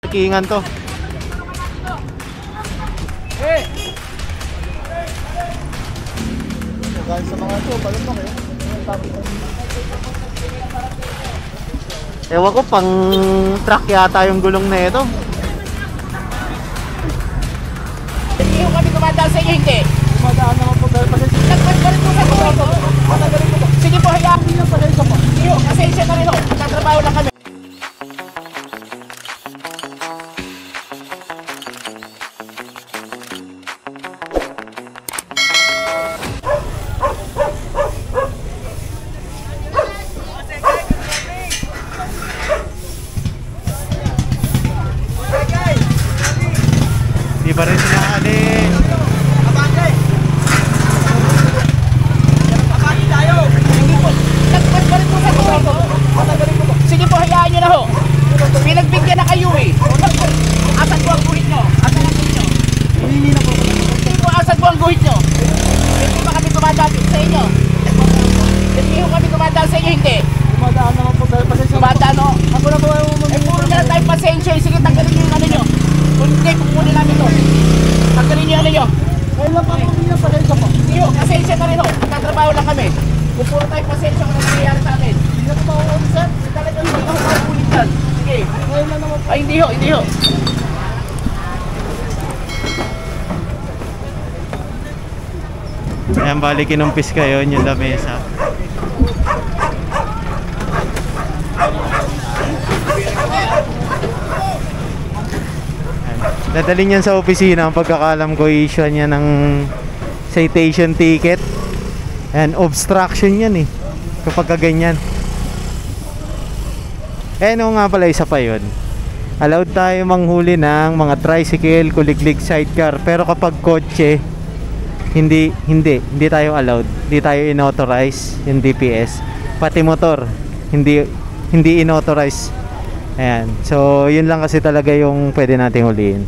Kingan to. Guys, sa mga ito, balik mo kayo. Ewan ko, pang truck yata yung gulong na ito. Hindi ko kami dumadaan sa inyo, hindi. Dumadaan naman po kayo. Nagpalit po sa buhay ko. Sige po, hayaan niyo pala ito po. Iyo, pasensya na rin ho. Nagtatrabaho lang kami. Di ba rin sinakali? Nagpalit po sa buhay ko. Sige po, hayaan niyo na ho. Pinagbigyan na kayo eh. Asan po ang guhit nyo? Asan ang guhit nyo? Hihingi na po. Sige po, asan po ang guhit nyo? Hindi ba kami dumadaan sa inyo? Hindi ko kami dumadaan sa inyo, hindi. Dumadaan naman po kayo. Dumadaan ho. Ako na po yung Puro na lang tayo pasensya. Sige, tanggalin niyo yung ano nyo. Kung hindi, pupunin namin to. Tanggalin niyo yung ano nyo. Ngayon lang pa po hindi na pala ito po. Iyo, pasensya na rin ho. Nagtatrabaho lang kami. Kung puro tayo pasensya kung ano nangyayari sa atin. Hindi na po mauulit sir. Talagang hindi ako makulit yan. Sige. Ngayon lang naman po. Ay, hindi ho, hindi ho. Ayan, bali kinumpis kayo yung lamesa. Dadalhin yan sa opisina. Ang pagkakalam ko, issue niya ng citation ticket. Ayan, obstruction yan eh, kapag ganyan. Eh no nga pala, isa pa yun. Allowed tayo manghuli ng mga tricycle, kuliglig, sidecar. Pero kapag kotse, hindi tayo allowed. Hindi tayo inauthorize yung DPS. Pati motor, hindi inauthorize. Ayan. So, yun lang kasi talaga yung pwede nating huliin.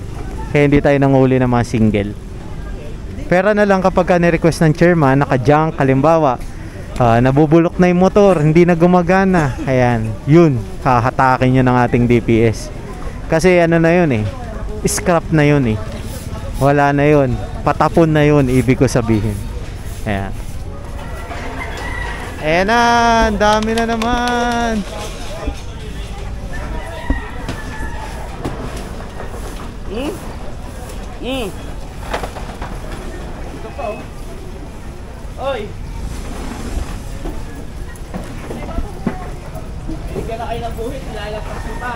Kaya hindi tayo nanghuli ng mga single. Pera na lang kapag ni-request ng chairman, naka-junk, halimbawa, nabubulok na yung motor, hindi na gumagana. Ayan, yun, hahatakin yun ng ating DPS. Kasi ano na yun eh, scrap na yun eh. Wala na yun, patapon na yun, ibig ko sabihin. Ayan. Ayan na, ang dami na naman. Ito pa oh. Oy. Bigyan na kayo ng buhit, nilalagpas yung pa.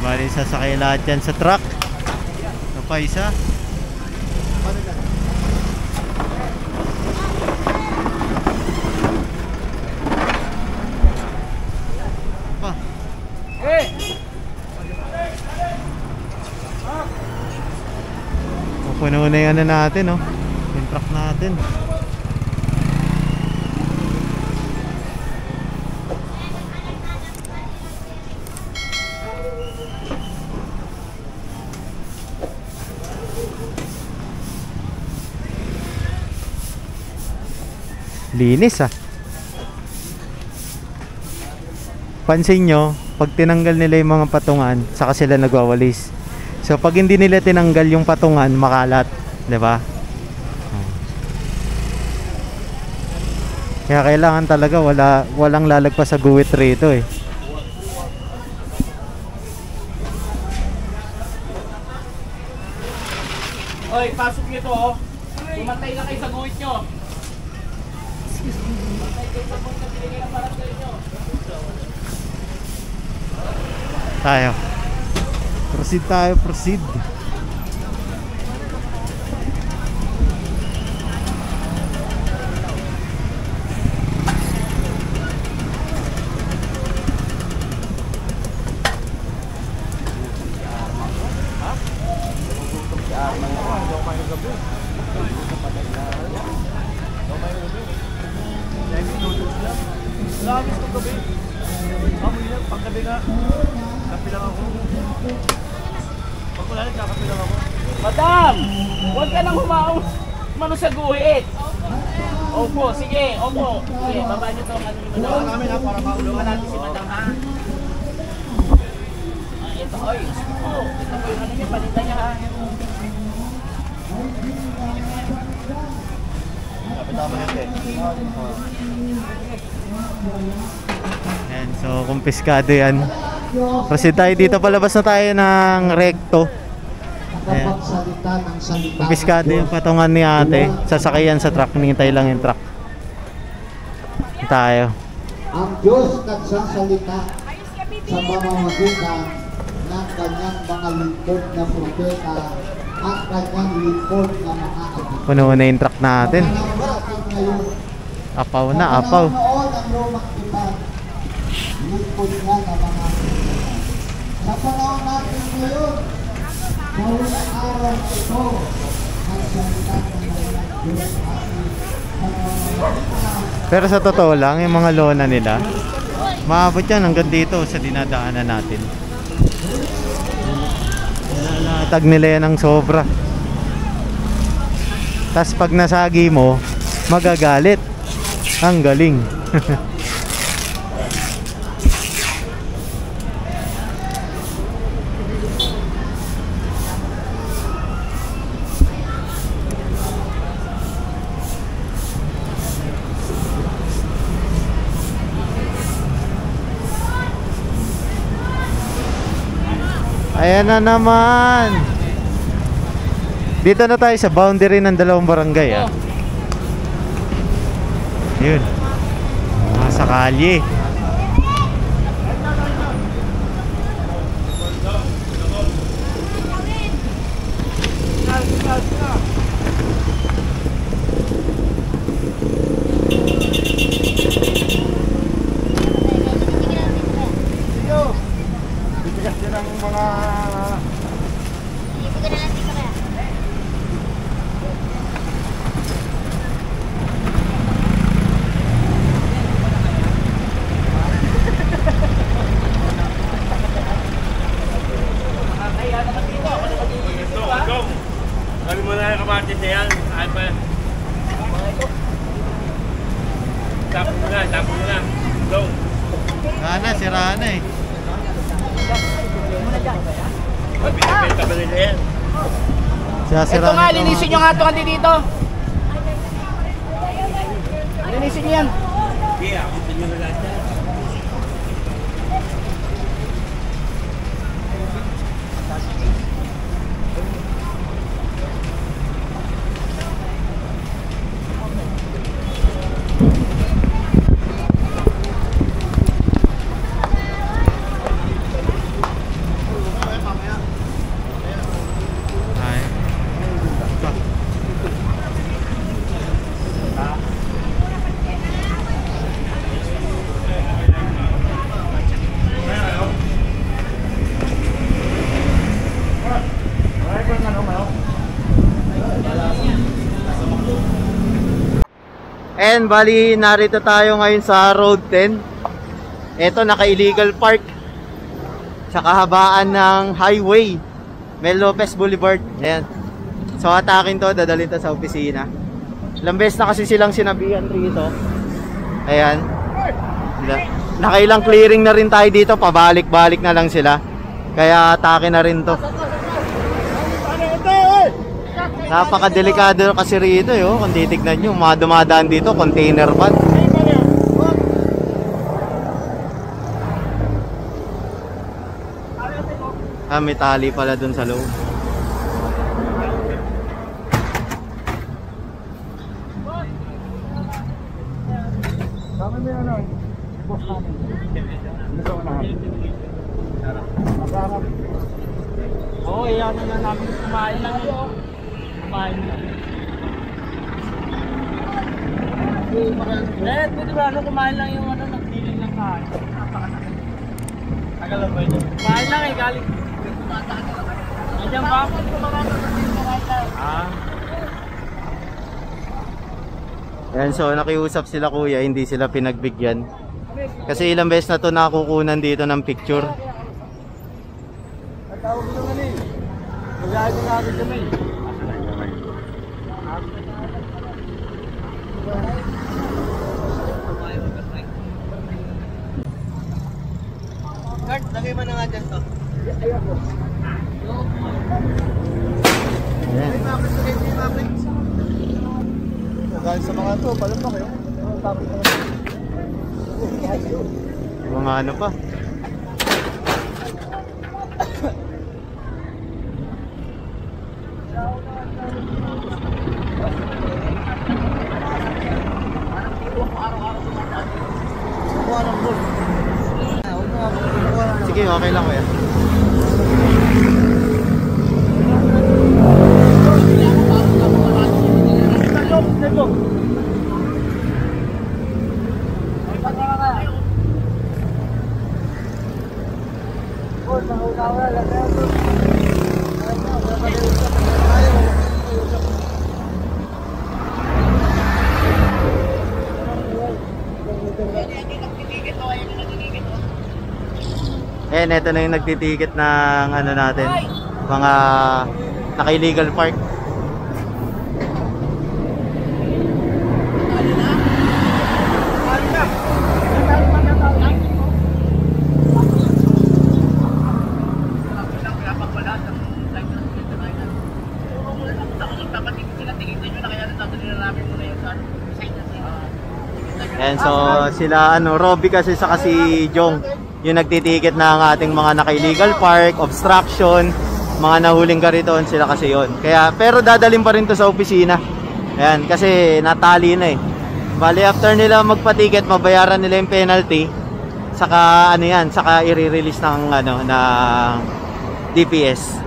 Bali, sasakay lahat yan sa truck. Ito pa isa. Pa. Puno na yung ano natin, oh. Yung truck natin. Linis ah. Pansin nyo, pag tinanggal nila yung mga patungan, saka sila nagwawalis. So pag hindi nila tinanggal yung patungan, makalat, 'di ba? Kaya kailangan talaga walang lalagpas sa guwit rito eh. Oy, pasok niyo to oh. Pumatay na kayo sa guhit nyo. Pumatay kayo sa guhit na pinigay ng barangay nyo. Tayo. Proceed tayo, proceed. Lamis ko gabi. Amoy lang, paggabi nga. Kapi lang ako. Pag wala lang, kakapi lang ako. Madam! Huwag ka nang humao. Mano sa guhit. Opo, sige, opo. Sige, baba niyo to. Ano yung madam? namin ha, para Tulungan natin si madam, ha? Ito, oy. Sige po. Ito po yung ano niya, palita niya, ha? Kapitama natin. Ayan, so kumpiskado yan. Proceed tayo dito, palabas na tayo ng recto. Ayan. Magsalita ng salita. Kumpiskado yung patungan ni ate. Sasakayan sa truck, nintay lang yung truck. Tayo. Ang Diyos nagsasalita sa pamamagitan ng kanyang mga lingkod na propeta at kanyang lingkod na mga api. Puno na yung truck natin. Panahon natin ngayon, Apaw na, apaw. noon ang lumang tipan, lingkod niya na mga propeta. Sa panahon natin ngayon, sa unang araw ito, nagsalita ng mga Diyos ating sa pamamagitan. Pero sa totoo lang, yung mga lona nila, maabot yan hanggang dito sa dinadaanan natin. Nalatag nila yan ng sobra. Tapos pag nasagi mo, magagalit. Ang galing. Ayan na naman. Dito na tayo sa boundary ng dalawang barangay, ah. Yun. Sa kalye. Bibigas din ang mga... Kami mo na yung kamatis na yan. Saan pa? Tapos mo na. Go. Sana, sira na eh. Pinapenta ba nila yan? Sira Ito nga, linisin nyo nga ito kasi dito. Linisin nyo yan. Sige, ako sa inyo na lahat yan. Ay. And bali, narito tayo ngayon sa Road 10. Ito, naka-illegal park sa kahabaan ng highway, Mel Lopez Boulevard. Ayan. So atakin to, dadalhin to sa opisina. Ilang beses na kasi silang sinabihan rito. Ayan. Nakailang clearing na rin tayo dito, pabalik-balik na lang sila. Kaya atake na rin to. Napakadelikado kasi rito, yo. Kung titignan nyo, mga dumadaan dito, container van. Ah, may tali pala dun sa loob. Kami may ano, boss namin. Gusto ko na. Oo, iyan na namin kumain lang yun. Kumain lang. Pwede ba ano, kumain lang yung ano, nagdiling ng kain. Tagal lang ba ito? Kumain lang eh, galing. Nandiyan ba? Ah. Ayan, so nakiusap sila kuya, hindi sila pinagbigyan. Kasi ilang beses na to nakukunan dito ng picture. At tawag nyo nga ni. Mag-aayos na natin kami. Kurt, lagay mo na nga dyan to. Ayan. Dahil sa mga to, palam pa kayo. Mga ano pa. Sige, okay lang kuya. Ayan, ito na yung nagtitiket ng ano natin, mga naka-illegal park. Ayan, so sila ano, Robby kasi sa si Jong yung nagtitiket ng ating mga naka-illegal park, obstruction, mga nahuling kariton, sila kasi yon. Kaya, pero dadalhin pa rin to sa opisina. Ayan, kasi natali na eh. Bali, after nila magpa-ticket, mabayaran nila yung penalty. Saka, ano yan, saka i-release ng, ano, ng DPS.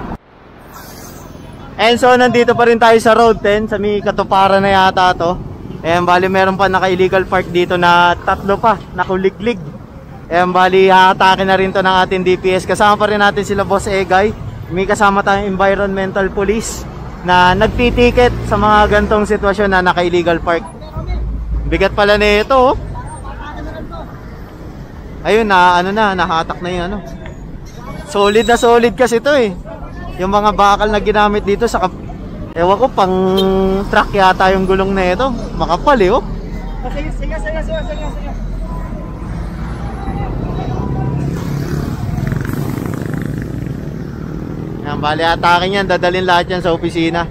And so, nandito pa rin tayo sa Road 10, sa may katuparan na yata to. Ayan, bali, meron pa naka-illegal park dito na 3 pa, nakuliglig. Ayan, bali, haatake na rin to ng ating DPS. Kasama pa rin natin sila Boss Egay. May kasama tayong environmental police na nagtitiket sa mga gantong sitwasyon na naka-illegal park. Bigat pala na ito, oh. Ayun, na, ano na, nahatak na yung ano. Solid na solid kasi ito eh. Yung mga bakal na ginamit dito sa ewan ko, pang truck yata yung gulong na ito. Makapal eh, oh. Sige. Yan, bali atake yan, dadalhin lahat yan sa opisina.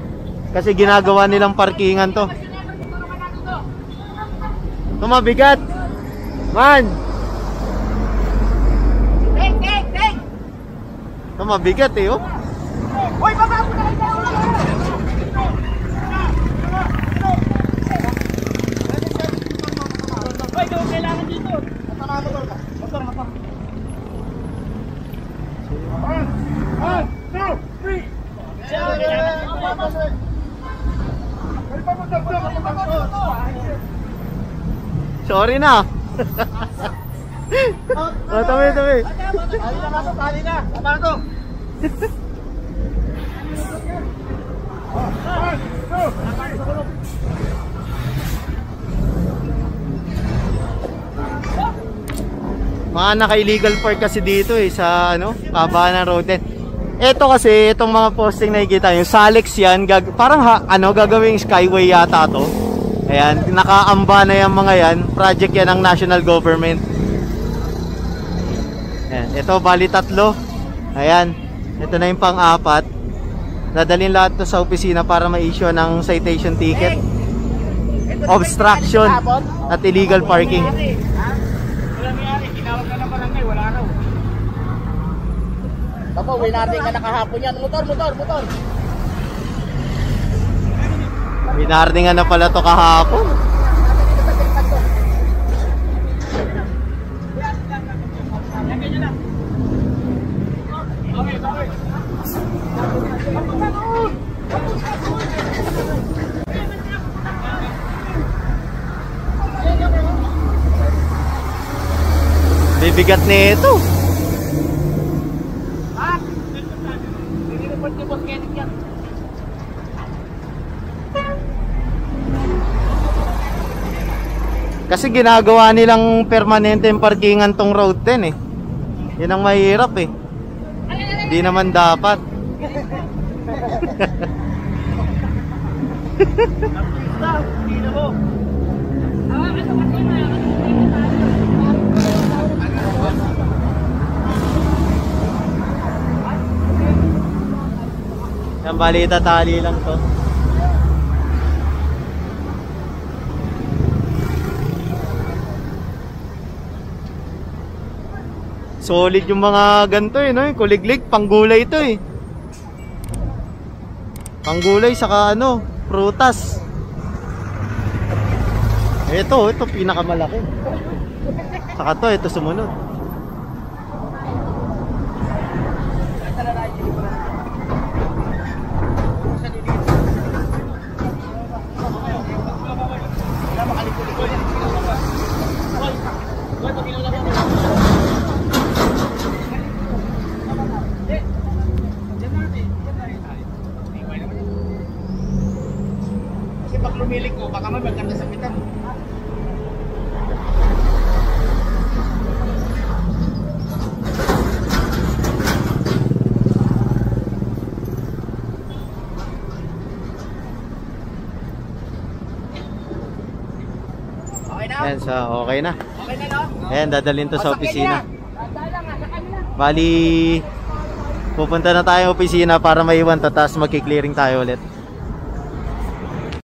Kasi ginagawa nilang parkingan to. Ito mabigat. Man! Take! Ito mabigat eh, oh. Hoy, baba mo na kayo! Hoy, ito kailangan dito. Motor. 1, 2, 3. Sorry na. Oh, tabi. Tali na. Tama na to. Mga naka-illegal park kasi dito eh sa ano, kabaan ng road 10. Ito kasi, itong mga posting na nakikita nyo, Salex yan, parang gagawing skyway yata to. Ayan, nakaamba na yung mga yan, project yan ng national government. Ayan, ito bali 3. Ayan, ito na yung pang-4. Dadalhin lahat to sa opisina para ma-issue ng citation ticket, obstruction at illegal parking. Bako, uwi natin ka nakahapon yan. Motor. Binardingan na pala to kahapon. Bibigat nito. Kasi ginagawa nilang permanente yung parkingan tong road 10 eh. Yun ang mahirap eh. Hindi naman dapat. Yan, bali tatali lang to. Solid yung mga ganito eh, no? Kuliglig, panggulay ito eh. Panggulay saka ano, prutas. Ito pinakamalaki. Saka ito sumunod. Kasi pag lumilik ko, baka may magkanda sa pitan. Okay na? Yan, so okay na. Okay na, no? Ayan, dadalhin to sa Pasok opisina. yan na. Sa kanila. Bali, pupunta na tayo opisina para maiwan to, tapos magki-clearing tayo ulit.